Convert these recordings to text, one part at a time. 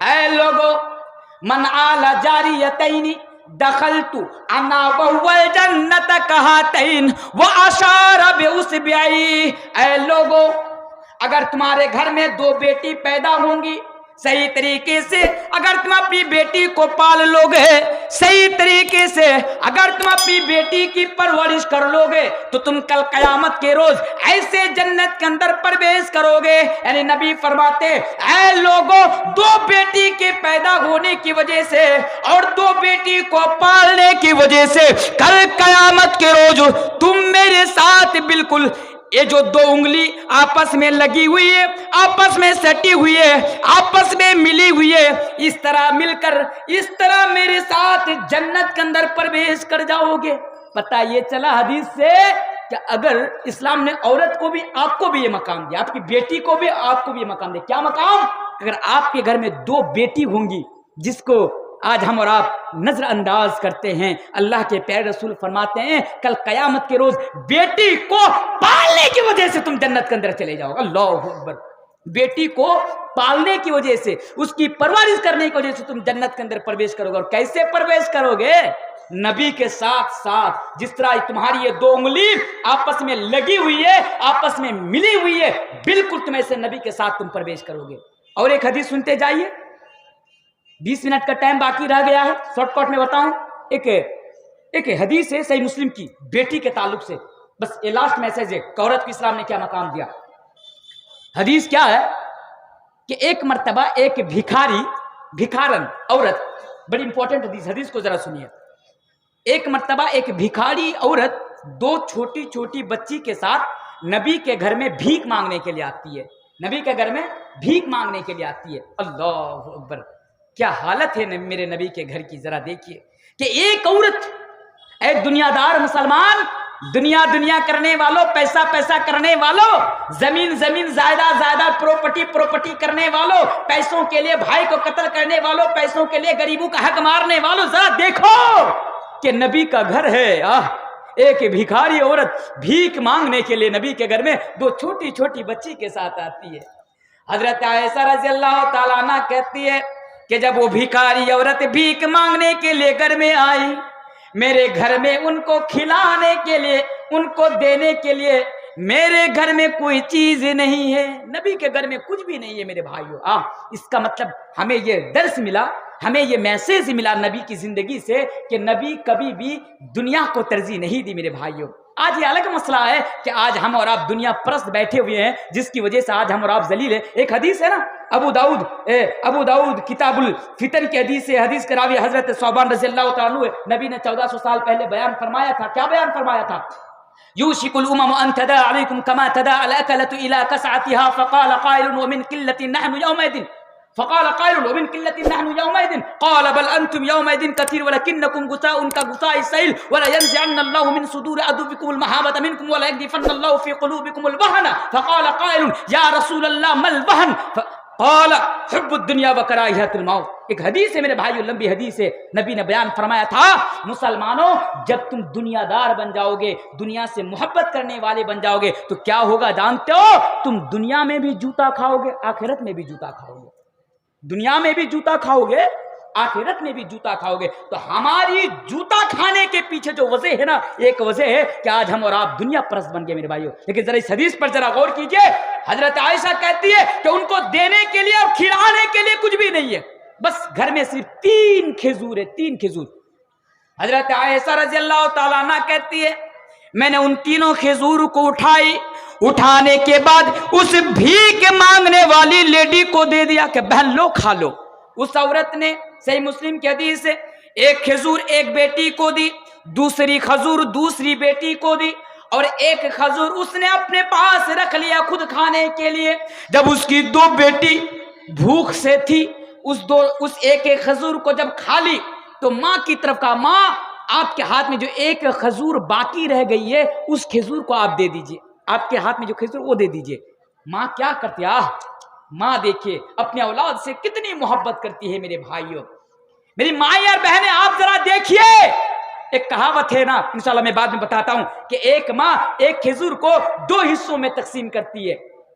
اے لوگو من آل جاریتین دخلت انا وهو الجنت کہاتین واشار باصبعی. اے لوگو اگر تمہارے گھر میں دو بیٹی پیدا ہوں گی صحیح طریقے سے، اگر تم اپنی بیٹی کو پال لو گے صحیح طریقے سے، اگر تم اپنی بیٹی کی پرورش کر لو گے تو تم کل قیامت کے روز ایسے جنت کے اندر پرویش کرو گے. یعنی نبی فرماتے اے لوگوں، دو بیٹی کے پیدا ہونے کی وجہ سے اور دو بیٹی کو پالنے کی وجہ سے کل قیامت کے روز تم میرے ساتھ بالکل یہ جو دو انگلی آپس میں لگی ہوئی ہے، آپس میں سٹی ہوئی ہے، آپس میں ملی ہوئی ہے، اس طرح مل کر اس طرح میرے ساتھ جنت کے اندر پرویش کر جاؤ گے. پتہ یہ چلا حدیث سے کہ اگر اسلام نے عورت کو بھی آپ کو بھی یہ مقام دیا، آپ کی بیٹی کو بھی آپ کو بھی یہ مقام دیا. کیا مقام؟ اگر آپ کے گھر میں دو بیٹی ہوں گی جس کو آج ہم اور آپ نظر انداز کرتے ہیں، اللہ کے پیارے رسول فرماتے ہیں کل قیامت کے روز بیٹی کو پالنے کی وجہ سے تم جنت کے اندر چلے جاؤ گے. اللہ اکبر. بیٹی کو پالنے کی وجہ سے، اس کی پرورش کرنے کی وجہ سے تم جنت کے اندر پرویش کرو گے. اور کیسے پرویش کرو گے؟ نبی کے ساتھ ساتھ. جس طرح تمہاری یہ دو انگلی آپس میں لگی ہوئی ہے، آپس میں ملی ہوئی ہے، بالکل تم ایسے نبی کے ساتھ تم پرویش کرو گے. اور ایک حدیث سنتے جائیے، 20 منٹ کا ٹائم باقی رہ گیا ہے، شارٹ کٹ میں بتاؤں. ایک حدیث ہے صحیح مسلم کی بیٹی کے تعلق سے، بس یہ لاسٹ میسج ہے کہ عورت کو اسلام نے کیا مقام دیا. حدیث کیا ہے کہ ایک مرتبہ ایک بھکارن عورت، بڑی امپورٹنٹ حدیث کو ذرا سنیے. ایک مرتبہ ایک بھکاری عورت دو چھوٹی چھوٹی بچی کے ساتھ نبی کے گھر میں بھیک مانگنے کے لیے آتی ہے. نبی کے گھر میں بھیک مانگنے کے لیے آتی ہے. اللہ اکبر. کیا حالت ہے میرے نبی کے گھر کی، ذرا دیکھیے کہ ایک عورت، اے دنیا دار مسلمان، دنیا کرنے والوں، پیسہ کرنے والوں، زمین جائیداد پراپرٹی کرنے والوں، پیسوں کے لیے بھائی کو قتل کرنے والوں، پیسوں کے لیے غریبوں کا حق مارنے والوں، ذرا دیکھو کہ نبی کا گھر ہے. ایک بھکاری عورت بھیک مانگنے کے لیے نبی کے گھر میں دو چھوٹی چھوٹی بچی کے ساتھ آتی ہے. حضرت عائشہ رضی اللہ تعالیٰ عنہ کہتی ہے کہ جب وہ بھکاری عورت بھیک مانگنے کے لیے گھر میں آئی، میرے گھر میں ان کو کھلانے کے لیے، ان کو دینے کے لیے میرے گھر میں کوئی چیز نہیں ہے. نبی کے گھر میں کچھ بھی نہیں ہے میرے بھائیو. اس کا مطلب ہمیں یہ درس ملا، ہمیں یہ میسیج ملا نبی کی زندگی سے کہ نبی کبھی بھی دنیا کو ترجیح نہیں دی میرے بھائیو. آج یہ الگ مسئلہ ہے کہ آج ہم اور آپ دنیا پرست بیٹھے ہوئے ہیں، جس کی وجہ سے آج ہم اور آپ ذلیل ہیں. ایک حدیث ہے نا، ابو داؤد کتاب الفتن کی حدیث ہے. حدیث کے راوی حضرت ثوبان رضی اللہ تعالیٰ عنہ، نبی نے 1400 سال پہلے بیان فرمایا تھا. کیا بیان فرمایا تھا؟ یوشک الامم ان تداعى علیکم کما تداعى الاکلۃ الى کسعتها فقال قائل ومن قلة نحن يومئذ فقال قائل ومن قلة نحن يومئذ قال بل انتم يومئذ كثير ولكنكم غثاء كغثاء السيل ولا ينزعن الله من صدور عدوكم المهابة منكم ولا يقذفن الله في قلوبكم الوهن فقال قائل يا رسول الله ما الوهن قال حب الدنيا وكراهية الموت. ایک حدیث ہے میرے بھائیو، لمبی حدیث ہے. نبی نے بیان فرمایا تھا مسلمانوں جب تم دنیا دار بن جاؤ گے، دنیا سے محبت کرنے والے بن جاؤ گے تو کیا ہوگا جانتے ہو؟ تم دنیا میں بھی جوتا کھاؤ گے، آخرت میں بھی جوتا کھاؤ گے. دنیا میں بھی جوتا کھاؤ گے، آخرت میں بھی جوتا کھاؤ گے. تو ہماری جوتا کھانے کے پیچھے جو وجہ ہے نا، ایک وجہ ہے کہ آج ہم اور آپ دنیا پرست بن گئے میرے بھائیو. لیکن ذرا اس حدیث پر ذرا غور کیجئے. حضرت عائشہ کہتی ہے کہ ان کو دینے کے لیے اور کھلانے کے لیے کچھ بھی نہیں ہے، بس گھر میں صرف 3 کھجور ہے، 3 کھجور. حضرت عائشہ رضی اللہ تعالیٰ عنہ کہتی ہے میں نے ان 3 کھجور کو اٹھانے کے بعد اس بھیک مانگنے والی لیڈی کو دے دیا کہ بہن لو کھا لو. اس عورت نے صحیح مسلم کی حدیث ہے ایک کھجور ایک بیٹی کو دی، دوسری کھجور دوسری بیٹی کو دی، اور ایک کھجور اس نے اپنے پاس رکھ لیا خود کھانے کے لیے. جب اس کی 2 بیٹی بھوک سے تھی، اس ایک کھجور کو جب کھا لی تو ماں کی طرف کہا ماں آپ کے ہاتھ میں جو ایک کھجور باقی رہ گئی ہے اس کھجور کو آپ دے دیجئے، آپ کے ہاتھ میں جو کھجور وہ دے دیجئے. ماں کیا کرتی ہے؟ ماں دیکھیے اپنے اولاد سے کتنی محبت کرتی ہے میرے بھائیوں. میری مائیں اور بہنیں آپ ذرا دیکھیے، ایک کہاوت ہے نا، انشاءاللہ میں بعد میں بتاتا ہوں کہ ایک ماں ایک کھجور کو 2 حصوں میں تقسیم کرتی ہے.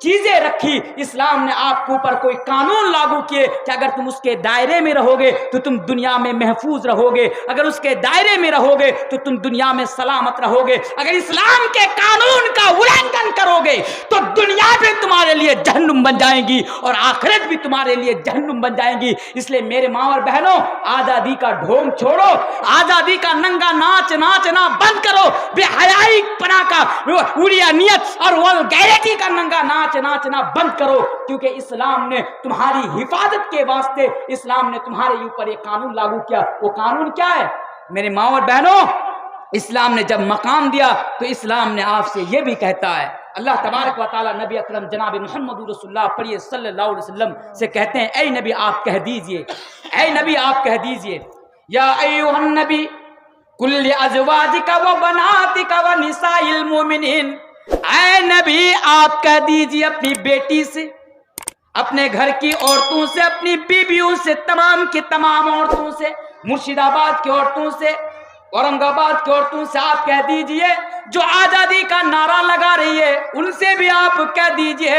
چیزیں رکھی، اسلام نے آپ کے اوپر کوئی قانون لاگو کیے کہ اگر تم اس کے دائرے میں رہو گے تو تم دنیا میں محفوظ رہو گے، اگر اس کے دائرے میں رہو گے تو تم دنیا میں سلامت رہو گے، اگر اسلام کے قانون کا النگھن کرو گے تو دنیا بھی تمہارے لیے جہنم بن جائیں گی اور آخرت بھی تمہارے لیے جہنم بن جائیں گی۔ اس لیے میرے ماں اور بہنوں، آزادی کا ڈھونگ چھوڑو، آزادی کا ننگا ناچ ناچنا بند کرو، بے حیائی پنا کا اوریانیت اور والگیرٹی کا ننگا ناچ ناچنا بند کرو، کیونکہ اسلام نے تمہاری حفاظت کے واسطے اسلام نے تمہارے اوپر ایک قانون لاگو کیا۔ وہ قانون کیا ہے میرے ماں اور بہنوں؟ اسلام نے جب مقام دیا تو اسلام نے آپ سے یہ بھی کہتا ہے، اللہ تبارک و تعالی نبی اکرم جناب محمد رسول اللہ پڑھیے صلی اللہ علیہ وسلم سے کہتے ہیں، اے نبی آپ کہہ دیجئے، اے نبی آپ کہہ دیجئے، یا ایھا النبی قل لازواجک و بناتک و نساء المؤمنین، اے نبی آپ کہہ دیجئے اپنی بیٹی سے، اپنے گھر کی عورتوں سے، اپنی بیویوں سے، تمام کی تمام عورتوں سے، مرشد آباد کی عورتوں سے، اورنگ آباد کی عورتوں سے آپ کہہ دیجئے جو آزادی کا نعرہ لگا رہی ہے، ان سے بھی آپ کہہ دیجئے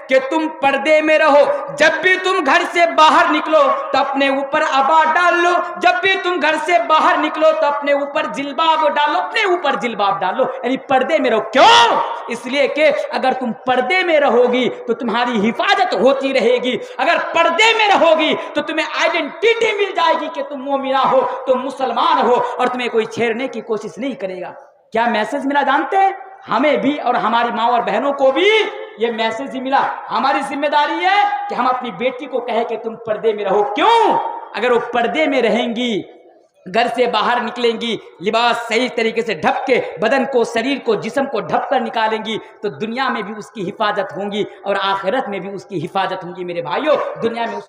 کہ تم پردے میں رہو، جب بھی تم گھر سے باہر نکلو تو اپنے اوپر عبا ڈال لو، جب بھی تم گھر سے باہر نکلو تو اپنے اوپر جلباب ڈالو، اپنے اوپر جلباب ڈالو، یعنی پردے میں رہو۔ کیوں؟ اس لیے کہ اگر تم پردے میں رہو گی تو تمہاری حفاظت ہوتی رہے گی، اگر پردے میں رہو گی تو تمہیں آئیڈینٹی مل جائے گی کہ تم مومنہ ہو، تم مسلمان ہو، اور تمہیں کوئی چھیڑنے کی کوشش نہیں کرے گا۔ کیا میسج ملا جانتے ہیں؟ ہمیں بھی اور ہماری ماں اور بہنوں کو بھی یہ میسج ہی ملا۔ ہماری ذمہ داری ہے کہ ہم اپنی بیٹی کو کہیں کہ تم پردے میں رہو۔ کیوں؟ اگر وہ پردے میں رہیں گی، گھر سے باہر نکلیں گی، لباس صحیح طریقے سے ڈھک کے بدن کو، شریر کو، جسم کو ڈھک کر نکالیں گی تو دنیا میں بھی اس کی حفاظت ہوں گی اور آخرت میں بھی اس کی حفاظت ہوں گی۔ میرے بھائیوں، دنیا میں